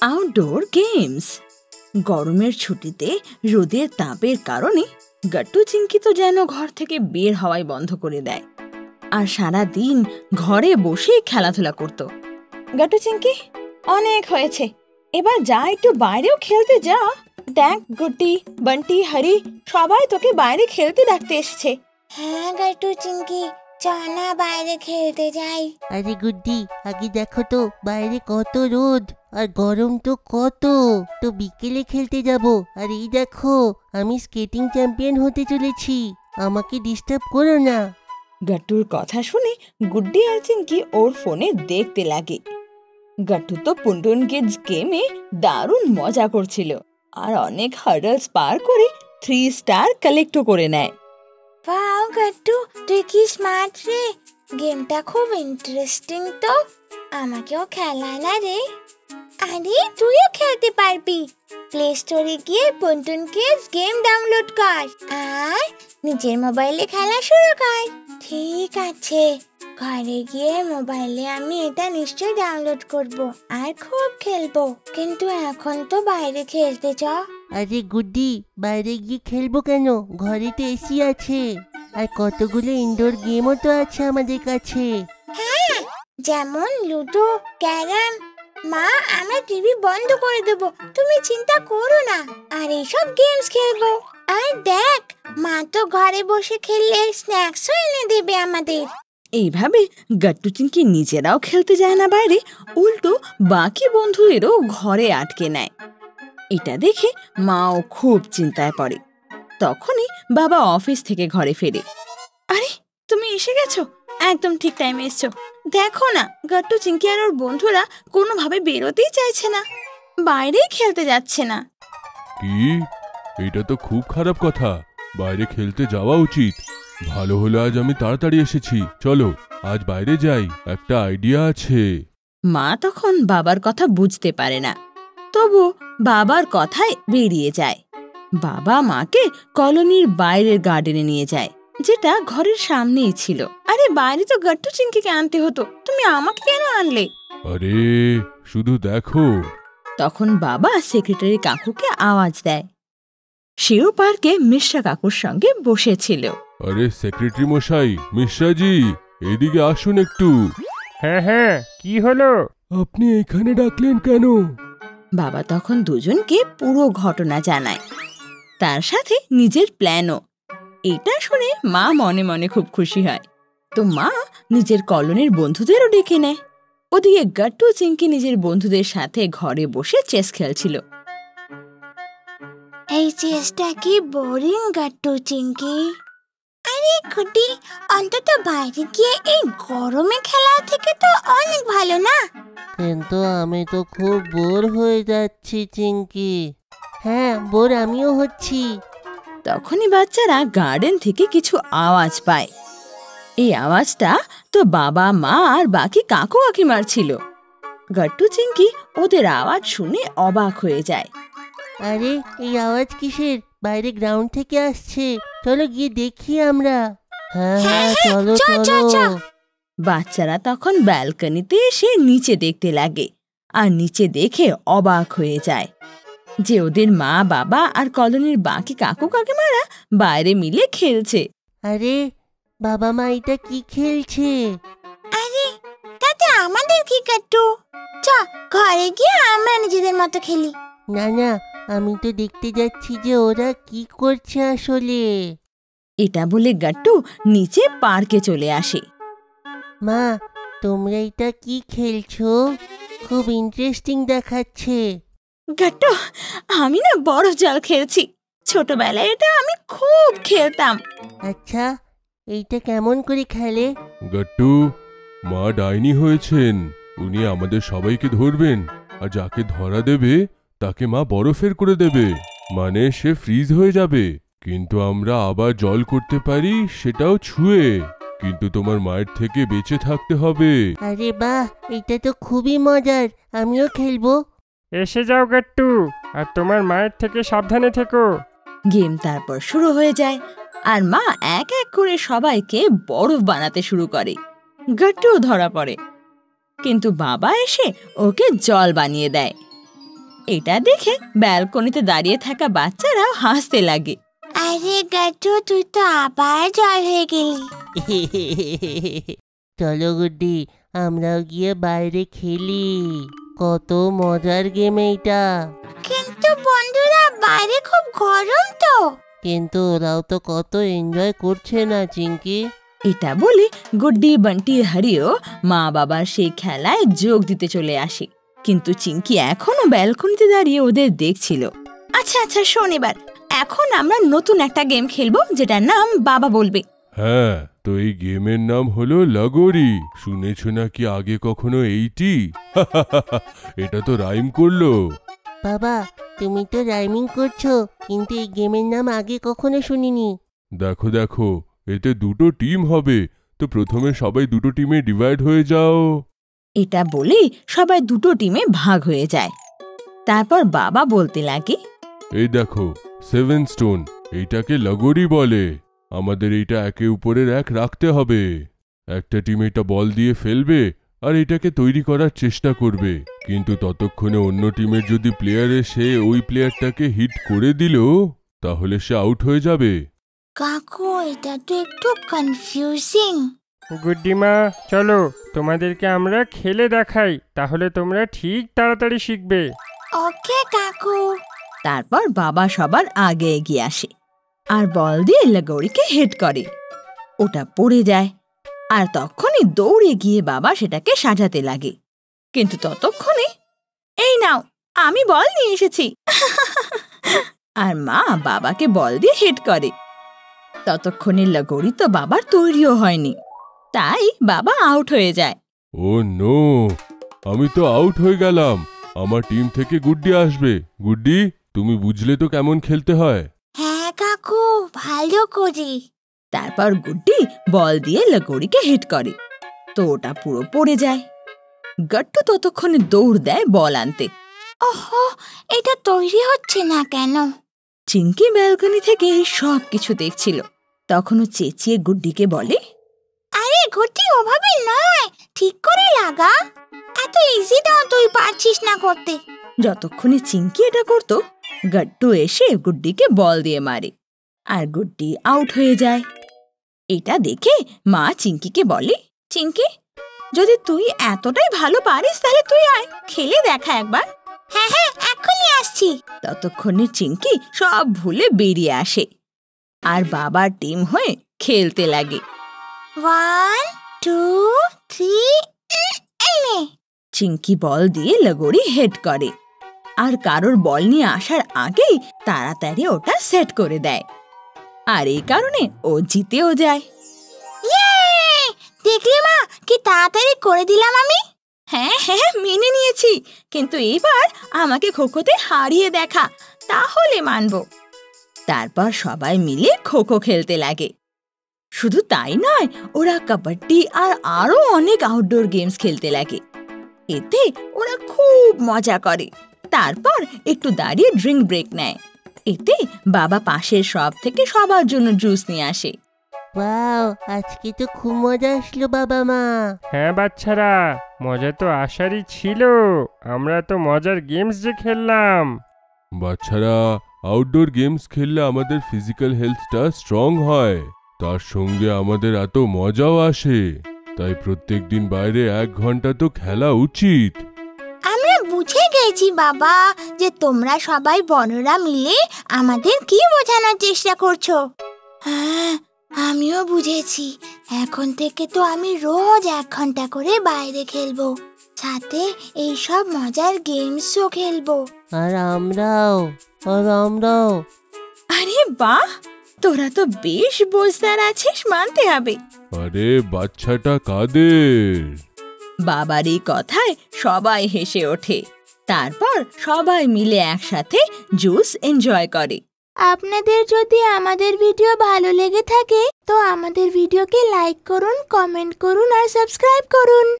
Outdoor games. গরমের ছুটিতে রোদের তাপের কারণে গাট্টু চিংকি তো যেন ঘর থেকে বের হওয়াই বন্ধ করে দেয় আর সারা দিন ঘরে বসেই খেলাধুলা করত। গাট্টু চিংকি, অনেক হয়েছে, এবার যা একটু বাইরেও খেলতে যা। দেখ গুড্ডি, বান্টি, হরি সবাই তোকে বাইরে খেলতে ডাকতে এসেছে। হ্যাঁ গাট্টু চিংকি, চল না বাইরে খেলতে যাই। আরে গুড্ডি, আগে দেখো তো বাইরে কত রোদ আর গরম তো কত। তো বিকেলে খেলতে যাব। আর এই দেখো, আমি স্কেটিং চ্যাম্পিয়ন হতে চলেছি, আমাকে ডিস্টার্ব করো না। গাট্টুর কথা শুনে গুড্ডি আর চিংকি ওর ফোনে দেখতে লাগে। গাট্টু তো পুন্টুন কিডস গেমে দারুণ মজা করছিল আর অনেক হার্ডলস পার করে 3 স্টার কালেক্টও করে নেয়। ওয়াও গাট্টু, তুই কি স্মার্ট রে, গেমটা খুব ইন্টারেস্টিং তো, আমাকেও খেলায় না রে। আরে তুইও খেলতে পারবি, প্লে স্টোরে গিয়ে পুন্টুন কিডস গেম ডাউনলোড কর আর নিজের মোবাইলে খেলা শুরু কর। ঠিক আছে, ঘরে গিয়ে মোবাইলে আমি এটা নিশ্চয়ই ডাউনলোড করব আর খুব খেলবো, কিন্তু এখন তো বাইরে খেলতে চ। আরে গুড্ডি, বাইরে গিয়ে খেলবো কেন, ঘরে তো এসি আছে আর কতগুলো ইনডোর গেমও তো আছে আমাদের কাছে। হ্যাঁ, যেমন লুডো, ক্যারাম। মা, আমরা টিভি বন্ধ করে দেব, তুমি চিন্তা করো না, আর এইসব গেমস খেলবো। আর দেখ, মা তো ঘরে বসে খেললে স্ন্যাক্সও এনে দেবে আমাদের। এইভাবে গাট্টু চিংকি নিজেরাও খেলতে যায় না বাইরে, উল্টো বাকি বন্ধুদেরও ঘরে আটকে নেয়। এটা দেখে মাও খুব চিন্তায় পড়ে। তখনই বাবা অফিস থেকে ঘরে ফেরে। আরে, তুমি এসে গেছো, একদম ঠিক টাইমে এসছো। দেখো না, গাট্টু চিংকি আর ওর বন্ধুরা কোনোভাবে বেরোতেই চাইছে না, বাইরেই খেলতে যাচ্ছে না। কি? এটা তো খুব খারাপ কথা, বাইরে খেলতে যাওয়া উচিত। ভালো হলো আজ আমি তাড়াতাড়ি এসেছি, চলো আজ বাইরে যাই, একটা আইডিয়া আছে। মা তখন বাবার কথা বুঝতে পারে না, তবু বাবার কথায় বেরিয়ে যায়। বাবা মাকে কলোনির বাইরের গার্ডেনে নিয়ে যায়, যেটা ঘরের সামনেই ছিল। আরে বাইরে তো গাট্টু চিংকিকে আনতে হতো, তুমি আমাকে কেন আনলে? আরে শুধু দেখো। তখন বাবা সেক্রেটারি কাকুকে আওয়াজ দেয়। সেও পার্কে মিশ্রা কাকুর সঙ্গে বসেছিল। আরে সেক্রেটারি মশাই, মিশ্রাজি এদিকে আসুন একটু। হ্যাঁ হ্যাঁ, কি হলো? আপনি এখানে ডাকলেন কেন? বাবা তখন দুজনকে পুরো ঘটনা জানায়, তার সাথে নিজের প্ল্যানও। এটা শুনে মা মনে মনে খুব খুশি হয়। তো মা নিজের কলোনির বন্ধুদেরও ডেকে নেয়। ওদিকে গাট্টু চিংকি নিজের বন্ধুদের সাথে ঘরে বসে চেস খেলছিল। এই চেষ্টা কি বোরিং গাট্টু চিংকি। আরে গুড্ডি, অন্তত বাইরে গিয়ে এই গরমে খেলা থেকে তো অনেক ভালো না? কিন্তু আমি তো খুব বোর হয়ে যাচ্ছি চিংকি। হ্যাঁ, বোর আমিও হচ্ছি। তখনই বাচ্চারা গার্ডেন থেকে কিছু আওয়াজ পায়। এই আওয়াজটা তো বাবা মা আর বাকি কাকু কাকিমার ছিল। গাট্টু চিংকি ওদের আওয়াজ শুনে অবাক হয়ে যায়। আরে এই আওয়াজ কিসের? বাইরে গ্রাউন্ড থেকে আসছে, চলো গিয়ে দেখি আমরা। হ্যাঁ হ্যাঁ, চলো চলো। বাচ্চারা তখন ব্যালকনিতে এসে নিচে দেখতে লাগে আর নিচে দেখে অবাক হয়ে যায় যে ওদের মা বাবা আর কলোনির বাকি কাকু কাকিমারা বাইরে মিলে খেলছে। আরে বাবা মা, এটা কি খেলছে? আরে তাতে আমাদের কি গাট্টু? চ, ঘরে গিয়ে আমরা নিজেদের মতো খেলি। না না, আমি তো দেখতে যাচ্ছি যে ওরা কি করছে আসলে। এটা বলে গাট্টু নিচে পার্কে চলে আসে। মা, তোমরা এটা কি খেলছো? খুব ইন্টারেস্টিং দেখাচ্ছে। গাট্টু, আমি না বরফ জল খেলছি, ছোটবেলায় এটা আমি খুব খেলতাম। আচ্ছা, এইটা কেমন করে খেলে? গাট্টু, মা ডাইনি হয়েছেন, উনি আমাদের সবাইকে ধরবেন আর যাকে ধরা দেবে তাকে মা বরফের করে দেবে, মানে সে ফ্রিজ হয়ে যাবে। কিন্তু আমরা আবার জল করতে পারি, সেটাও ছুঁয়ে। কিন্তু তোমার মায়ের থেকে বেঁচে থাকতে হবে। আরে বাহ, এটা তো খুবই মজার, আমিও খেলবো। এসে যাও গাট্টু, আর তোমার মায়ের থেকে সাবধানে থেকো। গেম তারপর শুরু হয়ে যায় আর মা এক এক করে সবাইকে বরফ বানাতে শুরু করে। গাট্টুও ধরা পড়ে, কিন্তু বাবা এসে ওকে জল বানিয়ে দেয়। এটা দেখে ব্যালকনিতে দাঁড়িয়ে থাকা বাচ্চারাও হাসতে লাগে। আরে গাট্টু, তুই তো আবার জল হয়ে গেলি। চলো গুড্ডি, আমরাও গিয়ে বাইরে খেলি। কত মজার গেম এইটা। কিন্তু বন্ধুরা, বাইরে খুব গরম তো। কিন্তু ওরাও তো কত এনজয় করছে না চিঙ্কি। এটা বলে গুড্ডি, বান্টি, হারিও মা বাবার সেই খেলায় যোগ দিতে চলে আসে। কিন্তু চিঙ্কি এখনো ব্যালকনিতে দাঁড়িয়ে ওদের দেখছিল। আচ্ছা আচ্ছা, শোন এবার, এখন আমরা নতুন একটা গেম খেলবো যেটার নাম বাবা বলবে। হ্যাঁ, তো এই গেমের নাম হলো লগোরি। শুনেছো নাকি আগে কখনো এইটি? এটা তো রাইম করলো। বাবা, তুমি তো রাইমিং করছো, কিন্তু এই গেমের নাম আগে কখনো শুনিনি। দেখো দেখো, এতে দুটো টিম হবে, তো প্রথমে সবাই দুটো টিমে ডিভাইড হয়ে যাও। এটা বলে সবাই দুটো টিমে ভাগ হয়ে যায়। তারপর বাবা বলতে লাগে, এই দেখো 7 স্টোন, এইটাকে লগোরি বলে। আমাদের এইটা একে উপরের এক রাখতে হবে। একটা টিম এটা বল দিয়ে ফেলবে আর এটাকে তৈরি করার চেষ্টা করবে, কিন্তু ততক্ষণে অন্য টিমের যদি প্লেয়ার এসে ওই প্লেয়ারটাকে হিট করে দিল, তাহলে সে আউট হয়ে যাবে। কাকু, এটা তো একটু কনফিউজিং। গুড্ডিমা, চলো তোমাদেরকে আমরা খেলে দেখাই, তাহলে তোমরা ঠিক তাড়াতাড়ি শিখবে। ওকে কাকু। তারপর বাবা সবার আগে এগিয়ে আসে আর বল দিয়ে লগোরিকে হিট করে। ওটা পড়ে যায় আর তখনই দৌড়ে গিয়ে বাবা সেটাকে সাজাতে লাগে। কিন্তু ততক্ষণে, এই নাও, আমি বল নিয়ে এসেছি। আর মা বাবাকে বল দিয়ে হিট করে। ততক্ষণে লগোরি তো বাবার তৈরিও হয়নি, তাই বাবা আউট হয়ে যায়। ও নো, আমি তো আউট হয়ে গেলাম। আমার টিম থেকে গুড্ডি আসবে। গুড্ডি, তুমি বুঝলে তো কেমন খেলতে হয়। হ্যাঁ কাকু, ভালো করি। তারপর গুড্ডি বল দিয়ে লগোরিকে হিট করে, তো ওটা পুরো পড়ে যায়। গট্টু ততক্ষণে দৌড় দেয় বল আনতে। ওহো, এটা তৈরি হচ্ছে না কেন? চিঙ্কি ব্যালকনি থেকে এই সব কিছু দেখছিল। তখনও চেঁচিয়ে গুড্ডিকে বলে, আরে গুটি, ওভাবে নয়, ঠিক করে লাগা। এত ইজিটাও তুই পারছিস না করতে। যতক্ষণে চিঙ্কি এটা করত, গট্টু এসে গুড্ডিকে বল দিয়ে মারে আর গুড্ডি আউট হয়ে যায়। এটা দেখে মা চিঙ্কিকে বলে, চিঙ্কি, যদি তুই এতটাই ভালো পারিস তাহলে তুই আয়, খেলে দেখা একবার। হ্যাঁ হ্যাঁ, এখনই আসছি। ততক্ষণে চিঙ্কি সব ভুলে বেরিয়ে আসে আর বাবার টিম হয়ে খেলতে লাগে। 1 2 3, এই নে। চিঙ্কি বল দিয়ে লগোরি হেড করে আর কারোর বল নিয়ে আসার আগেই তাড়াতাড়ি ওটা সেট করে দেয়, আর এই কারণে ও জিতেও যায়। ইয়ে! দেখলি মা, কি তাড়াতাড়ি করে দিলাম আমি। হ্যাঁ হ্যাঁ, মেনে নিয়েছি, কিন্তু এবার আমাকে খোখোতে হারিয়ে দেখা, তাহলে মানব। তারপর সবাই মিলে খোখো খেলতে লাগে। শুধু তাই নয়, ওরা কাবাডি আর আরো অনেক আউটডোর গেমস খেলতে লাগে। এতে ওরা খুব মজা করে। তারপর একটু দাঁড়িয়ে ড্রিঙ্ক ব্রেক নেয়। এতে বাবা পাশের শপ থেকে সবার জন্য জুস নিয়ে আসে। ওয়াও, আজকে তো খুব মজা আসলো বাবা মা। হ্যাঁ বাচ্চারা, মজা তো আসারই ছিল। আমরা তো মজার গেমস যে খেললাম। বাচ্চারা, আউটডোর গেমস খেললে আমাদের ফিজিক্যাল হেলথটা স্ট্রং হয়, তার সঙ্গে আমাদের এত মজাও আসে। তাই প্রত্যেকদিন বাইরে 1 ঘন্টা তো খেলা উচিত। আমরা বুঝে গেছি বাবা, যে তোমরা সবাই বড়রা মিলে আমাদের কি বোঝানোর চেষ্টা করছো। হ্যাঁ, আমিও বুঝেছি। এখন থেকে তো আমি রোজ 1 ঘন্টা করে বাইরে খেলবো, সাথে এই সব মজার গেমসও খেলবো। আর আমরাও। আরে বাহ, তোরা তো বেশ বোঝদার আছিস, মানতে হবে। আরে বাচ্চাটা কাদের? বাবার এই কথায় সবাই হেসে ওঠে। তারপর সবাই মিলে একসাথে জুস এনজয় করে। আপনাদের যদি আমাদের ভিডিও ভালো লেগে থাকে তো আমাদের ভিডিওকে লাইক করুন, কমেন্ট করুন আর সাবস্ক্রাইব করুন।